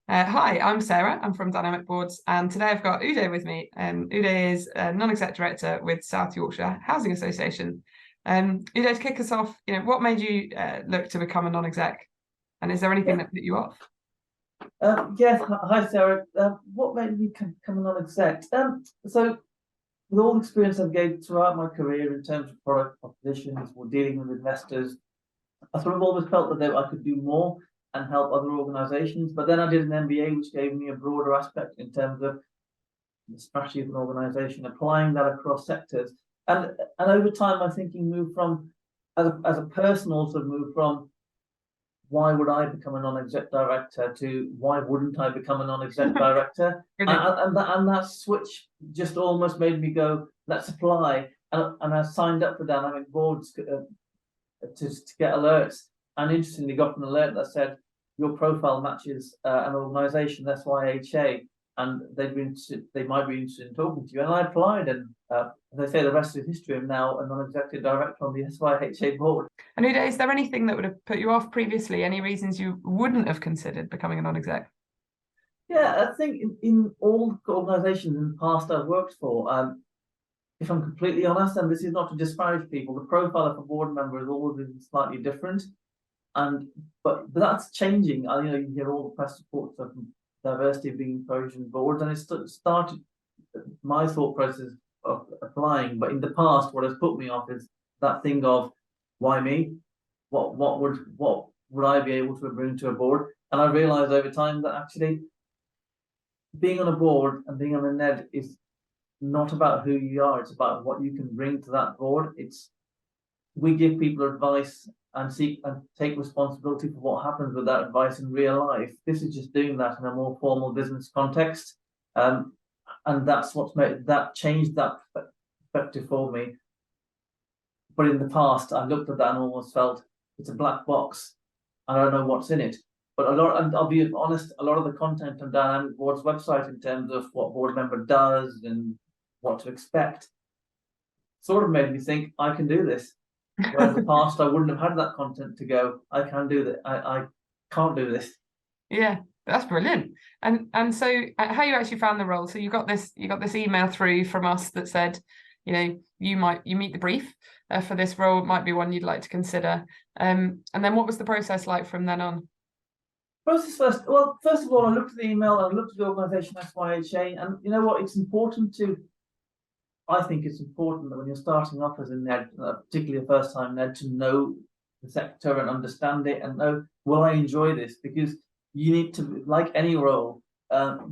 Hi, I'm Sarah. I'm from Dynamic Boards, and today I've got Uday with me. Uday is a non-exec director with South Yorkshire Housing Association. Uday, to kick us off, what made you look to become a non-exec, and is there anything Yeah. that put you off? Yes. Hi, Sarah. What made me become a non-exec? So with all the experience I've gained throughout my career in terms of product propositions or dealing with investors, I sort of always felt that I could do more and help other organisations. But then I did an MBA, which gave me a broader aspect in terms of the strategy of an organisation, applying that across sectors. And over time, my thinking moved from, as a person, also moved from why would I become a non-exec director to why wouldn't I become a non-exec director? Brilliant. And that switch just almost made me go, let's apply. And I signed up for Dynamic Boards to get alerts. And interestingly, got an alert that said your profile matches an organisation, SYHA, and they might be interested in talking to you. And I applied, and as I say, the rest is history. I'm now a non-executive director on the SYHA board. And Uday, is there anything that would have put you off previously? Any reasons you wouldn't have considered becoming a non-exec? Yeah, I think in all organisations in the past I've worked for, if I'm completely honest, and this is not to disparage people, the profile of a board member has always been slightly different. But that's changing. You hear all the press reports of diversity being encouraged in boards, and it started my thought process of applying. But in the past, what has put me off is that thing of why me? What would I be able to bring to a board? And I realised over time that actually being on a board and being on a NED is not about who you are, it's about what you can bring to that board. We give people advice and seek and take responsibility for what happens with that advice in real life. This is just doing that in a more formal business context. And that's what's made that changed that perspective for me. But in the past, I looked at that and almost felt it's a black box. I don't know what's in it. But and I'll be honest, a lot of the content on Dynamic Board's website in terms of what board member does and what to expect sort of made me think I can do this. Where in the past I wouldn't have had that content to go, I can do that. I can't do this. Yeah, that's brilliant. And so how you actually found the role? So you got this email through from us that said, you meet the brief for this role, it might be one you'd like to consider. And then what was the process like from then on? First of all, I looked at the email, I looked at the organisation SYHA, and you know what? I think it's important that when you're starting off as a NED, particularly a first-time NED, to know the sector and understand it and know, will I enjoy this? Because you need to, like any role,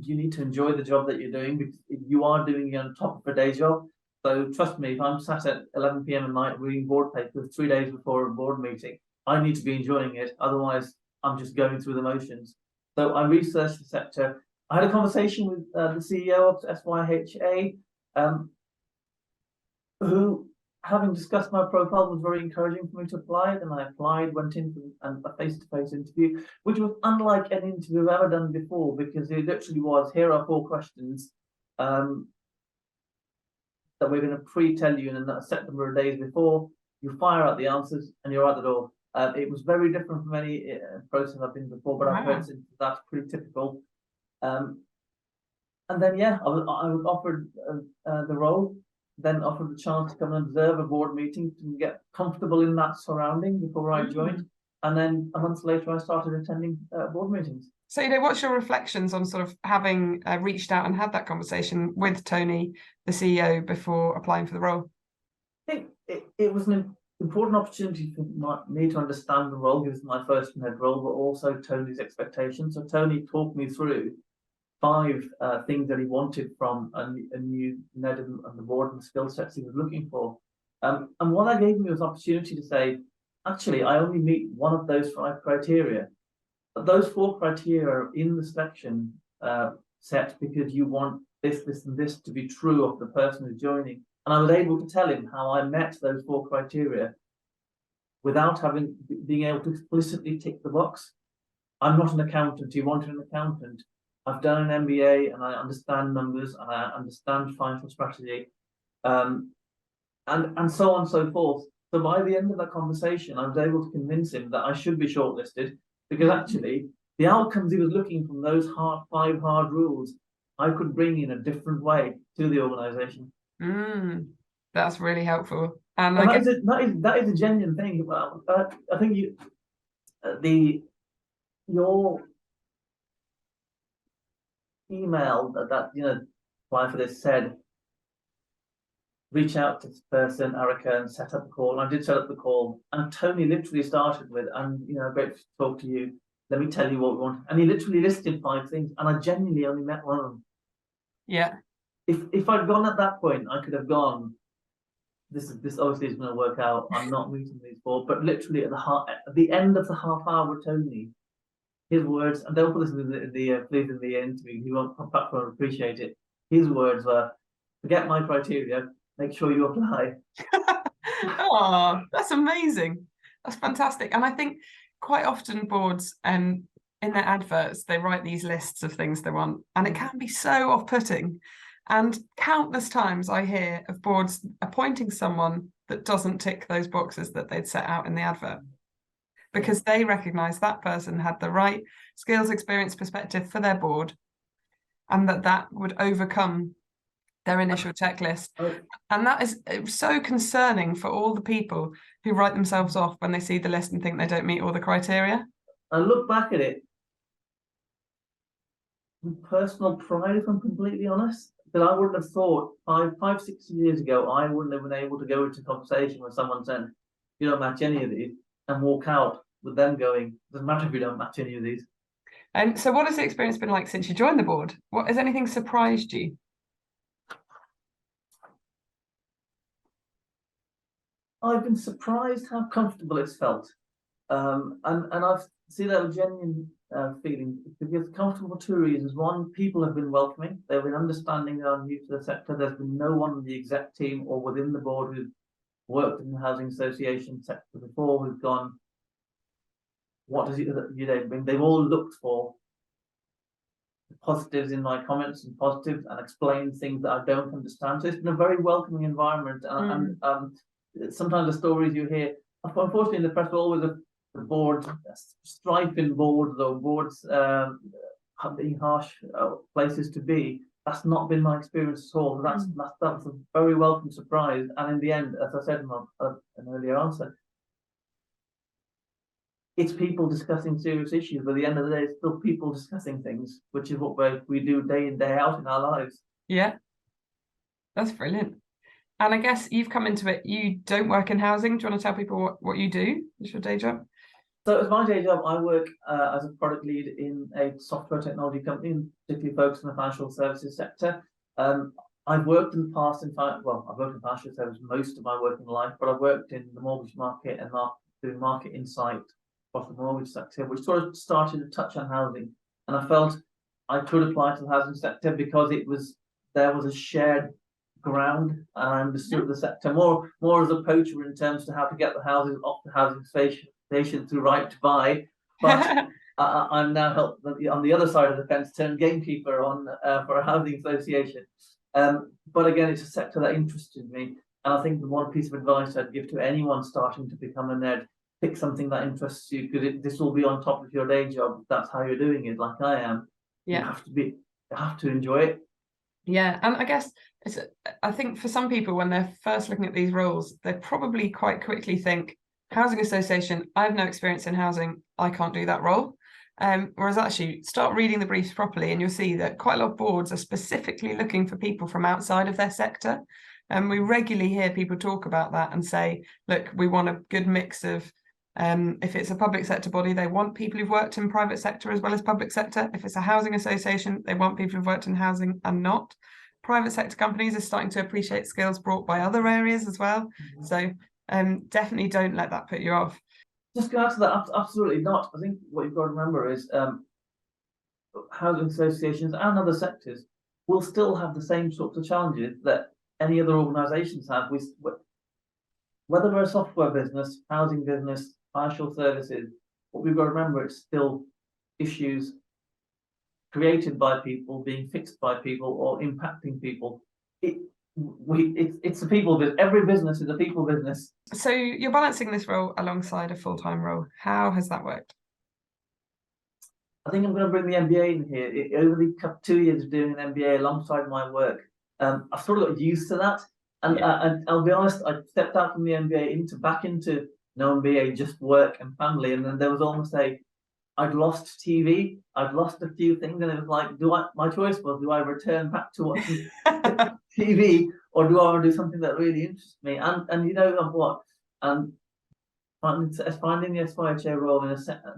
you need to enjoy the job that you're doing because you are doing it on top of a day job. So trust me, if I'm sat at 11 p.m. at night reading board papers 3 days before a board meeting, I need to be enjoying it. Otherwise, I'm just going through the motions. So I researched the sector. I had a conversation with the CEO of SYHA, who, having discussed my profile, was very encouraging for me to apply. Then I applied, went in for a face-to-face interview, which was unlike any interview I've ever done before, because it literally was, here are 4 questions that we're going to pre-tell you in a set number of days before. You fire out the answers and you're out the door. It was very different from any process I've been before, but I've heard that's pretty typical. And then, yeah, I was offered the role, then offered the chance to come and observe a board meeting to get comfortable in that surrounding before I joined. And then a month later, I started attending board meetings. So, what's your reflections on sort of having reached out and had that conversation with Tony, the CEO, before applying for the role? I think it was an important opportunity for me to understand the role, because it's my first NED role, but also Tony's expectations. So Tony talked me through 5 things that he wanted from a new NED and the board and the skill sets he was looking for. And what that gave me was opportunity to say, actually, I only meet one of those 5 criteria. But those 4 criteria are in the selection set because you want this, this, and this to be true of the person who's joining. And I was able to tell him how I met those 4 criteria without being able to explicitly tick the box. I'm not an accountant. You wanted an accountant. I've done an MBA and I understand numbers and I understand financial strategy, and so on and so forth. So by the end of that conversation, I was able to convince him that I should be shortlisted, because actually the outcomes he was looking from those five hard rules, I could bring in a different way to the organisation. That's really helpful. And And I guess that is a genuine thing. Well, I think your email that apply for this said, reach out to this person, Erica, and set up a call. And I did set up the call, and Tony literally started with, and great to talk to you. Let me tell you what we want. And he literally listed 5 things, and I genuinely only met one of them. Yeah. If I'd gone at that point, I could have gone, this obviously is going to work out. I'm not meeting these 4, but literally at the end of the half hour with Tony, his words, and don't put this in the interview, he won't come back and appreciate it. His words were, forget my criteria, make sure you apply. Oh, that's amazing. That's fantastic. And I think quite often boards in their adverts, they write these lists of things they want, and it can be so off-putting. And countless times I hear of boards appointing someone that doesn't tick those boxes that they'd set out in the advert, because they recognise that person had the right skills, experience, perspective for their board, and that would overcome their initial checklist. And that is so concerning for all the people who write themselves off when they see the list and think they don't meet all the criteria. I look back at it with personal pride, if I'm completely honest, that I wouldn't have thought 6 years ago, I wouldn't have been able to go into conversation with someone saying, you don't match any of these, and walk out with them going, doesn't matter if you don't match any of these. And so what has the experience been like since you joined the board? Has anything surprised you? I've been surprised how comfortable it's felt. And I've seen that a genuine feeling, because comfortable for 2 reasons. One, people have been welcoming, they've been understanding that I'm new to the sector. There's been no one in the exec team or within the board who's worked in the housing association sector before who's gone, what does Uday bring? They've all looked for the positives in my comments and positives, and explained things that I don't understand. So it's been a very welcoming environment. And sometimes the stories you hear, unfortunately, in the press, always the board strife in boards, or boards being harsh places to be. That's not been my experience at all. That was a very welcome surprise. And in the end, as I said in an earlier answer, it's people discussing serious issues, but at the end of the day, it's still people discussing things, which is what we do day in, day out in our lives. Yeah, that's brilliant. And I guess you've come into it, you don't work in housing. Do you want to tell people what you do? What's your day job? So as my day job, I work as a product lead in a software technology company, particularly focused on the financial services sector. I've worked in the past, I've worked in financial services most of my working life, but I've worked in the mortgage market and doing market insight across the mortgage sector, which sort of started to touch on housing. And I felt I could apply to the housing sector because there was a shared ground, and I understood the sector more as a poacher in terms of how to get the houses off the housing station through right to buy. But I'm now helped on the other side of the fence turn gamekeeper on for a housing association. But again, it's a sector that interested me, and I think the one piece of advice I'd give to anyone starting to become a NED: pick something that interests you, because this will be on top of your day job. That's how you're doing it, like I am. Yeah, you have to enjoy it. Yeah, and I guess I think for some people, when they're first looking at these roles, they probably quite quickly think, housing association, I have no experience in housing, I can't do that role. Whereas actually, start reading the briefs properly and you'll see that quite a lot of boards are specifically looking for people from outside of their sector. And we regularly hear people talk about that and say, look, we want a good mix of, if it's a public sector body, they want people who've worked in private sector as well as public sector. If it's a housing association, they want people who've worked in housing and not. Private sector companies are starting to appreciate skills brought by other areas as well. So definitely don't let that put you off. Just to add to that, absolutely not. I think what you've got to remember is housing associations and other sectors will still have the same sorts of challenges that any other organisations have. Whether we're a software business, housing business, financial services, what we've got to remember, it's still issues created by people, being fixed by people, or impacting people. It's a people business. Every business is a people business. So you're balancing this role alongside a full-time role. How has that worked? I think I'm going to bring the MBA in here. Over the 2 years of doing an MBA alongside my work, I've sort of got used to that. And I'll be honest, I stepped out from the MBA back into no MBA, just work and family. And then there was almost I'd lost TV, I'd lost a few things, and it was like, my choice was, do I return back to watching TV, or do I want to do something that really interests me? And you know what? And finding the SYHA role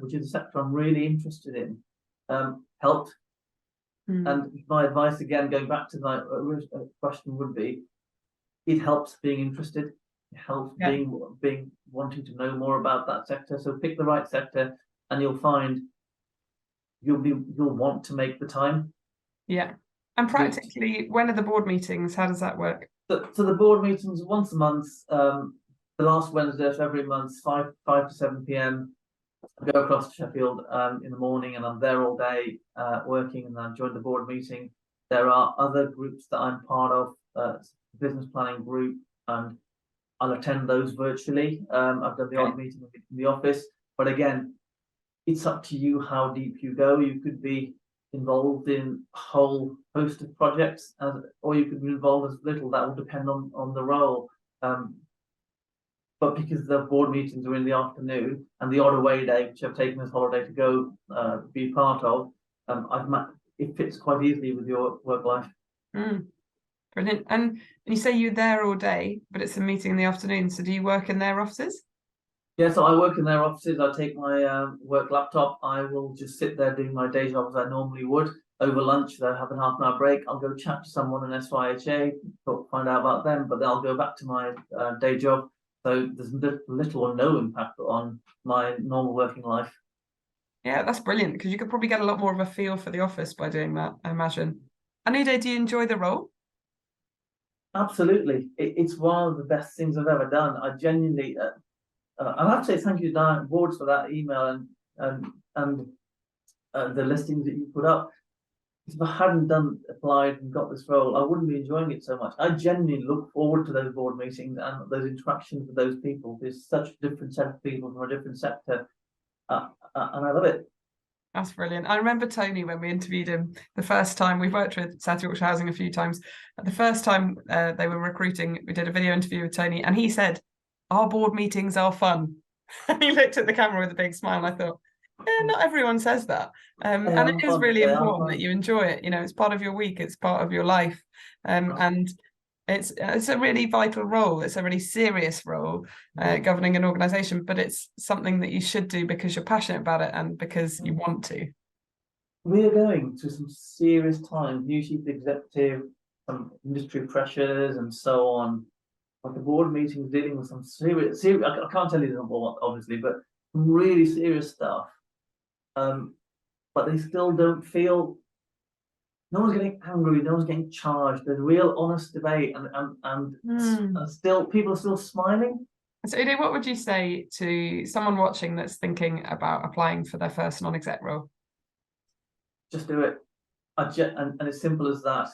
which is a sector I'm really interested in, helped. And my advice, again, going back to my original question, would be, it helps being interested. It helps being wanting to know more about that sector. So pick the right sector, and you'll find you'll want to make the time. Yeah. And practically, when are the board meetings? How does that work? So the board meetings once a month, the last Wednesday of every month, 5 to 7 p.m. I go across to Sheffield in the morning, and I'm there all day working, and I join the board meeting. There are other groups that I'm part of, business planning group, and I'll attend those virtually. I've done the odd meeting in the office, but again, it's up to you how deep you go. You could be involved in a whole host of projects, or you could be involved as little. That will depend on the role. But because the board meetings are in the afternoon, and the odd away day, which I've taken as holiday to go be part of, it fits quite easily with your work life. Brilliant. And you say you're there all day, but it's a meeting in the afternoon. So do you work in their offices? Yeah, so I work in their offices. I take my work laptop. I will just sit there doing my day job as I normally would. Over lunch, they'll have a half-an-hour break. I'll go chat to someone in SYHA, find out about them, but then I'll go back to my day job. So there's little or no impact on my normal working life. Yeah, that's brilliant, because you could probably get a lot more of a feel for the office by doing that, I imagine. And Uday, do you enjoy the role? Absolutely. It's one of the best things I've ever done. I genuinely, I have to say thank you to Diane Boards for that email and the listings that you put up. If I hadn't applied and got this role, I wouldn't be enjoying it so much. I genuinely look forward to those board meetings and those interactions with those people. There's such a different set of people from a different sector, and I love it. That's brilliant. I remember Tony when we interviewed him the first time. We've worked with South Yorkshire Housing a few times. The first time they were recruiting, we did a video interview with Tony, and he said, "Our board meetings are fun." And he looked at the camera with a big smile. And I thought, not everyone says that. And it is really important that you enjoy it. You know, it's part of your week, it's part of your life. And it's a really vital role. It's a really serious role, governing an organisation, but it's something that you should do because you're passionate about it and because you want to. We are going through some serious times, new chief executive, some industry pressures and so on. Like the board meetings dealing with some serious, I can't tell you the number, obviously, but some really serious stuff. But they still don't feel, no one's getting angry, no one's getting charged. There's real honest debate, and still people are still smiling. So Uday, what would you say to someone watching that's thinking about applying for their first non-exec role? Just do it. And as simple as that.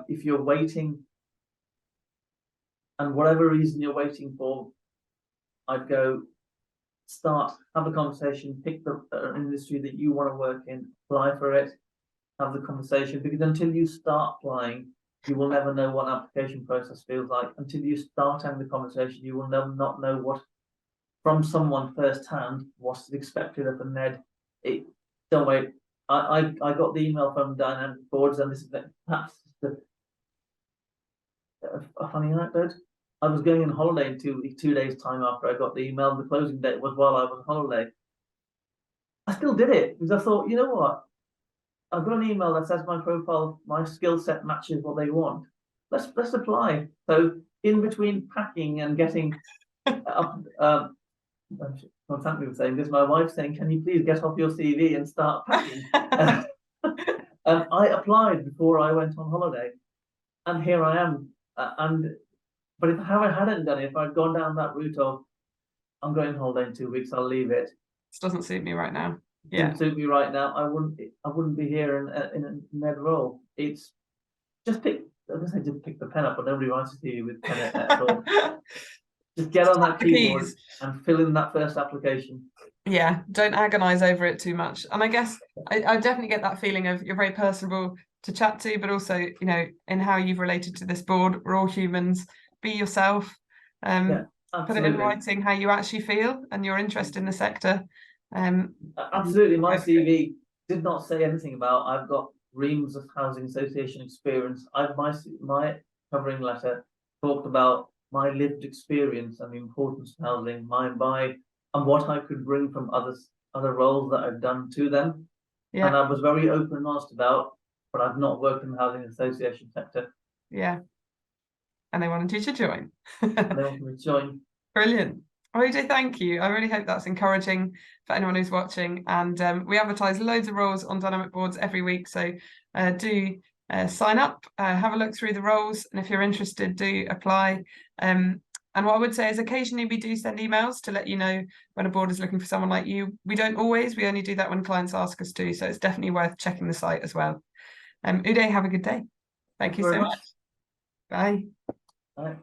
If you're waiting, and whatever reason you're waiting for, I'd go have a conversation, pick the industry that you want to work in, apply for it, have the conversation, because until you start applying, you will never know what an application process feels like. Until you start having the conversation, you will not know what, from someone firsthand, what's expected of a NED. Don't wait. I got the email from Dynamic Boards, and this is perhaps a funny anecdote. I was going on holiday in 2 days' time after I got the email. The closing date was while I was on holiday. I still did it because I thought, you know what? I've got an email that says my profile, my skill set matches what they want. Let's apply. So in between packing and getting up, my family was saying this. My wife's saying, "Can you please get off your CV and start packing?" I applied before I went on holiday, and here I am. But if I hadn't done it, if I'd gone down that route of, I'm going on holiday in 2 weeks, I'll leave it. This doesn't suit me right now. Didn't suit me right now. I wouldn't be here in a NED role. It's just pick. I guess I did pick the pen up, but nobody writes to you with pen at all. Just get on that the keyboard keys. and fill in that first application. Yeah, don't agonize over it too much. And I guess I definitely get that feeling of you're very personable to chat to, but also, you know, in how you've related to this board. We're all humans. Be yourself. Yeah, Put it in absolutely. writing how you actually feel and your interest in the sector. Absolutely. My CV did not say anything about I've got reams of housing association experience. My covering letter talked about my lived experience and the importance of housing, and what I could bring from other roles that I've done to them. And Yeah, I was very open and honest about, but I've not worked in the housing association sector. yeah. And they wanted you to join. And they want me to join. Brilliant. Uday, thank you. I really hope that's encouraging for anyone who's watching. And we advertise loads of roles on dynamic boards every week. So do sign up, have a look through the roles. And if you're interested, do apply. And what I would say is occasionally we do send emails to let you know when a board is looking for someone like you. We don't always, we only do that when clients ask us to. So it's definitely worth checking the site as well. Uday, have a good day. Thank you Very so much. much. Bye. Bye.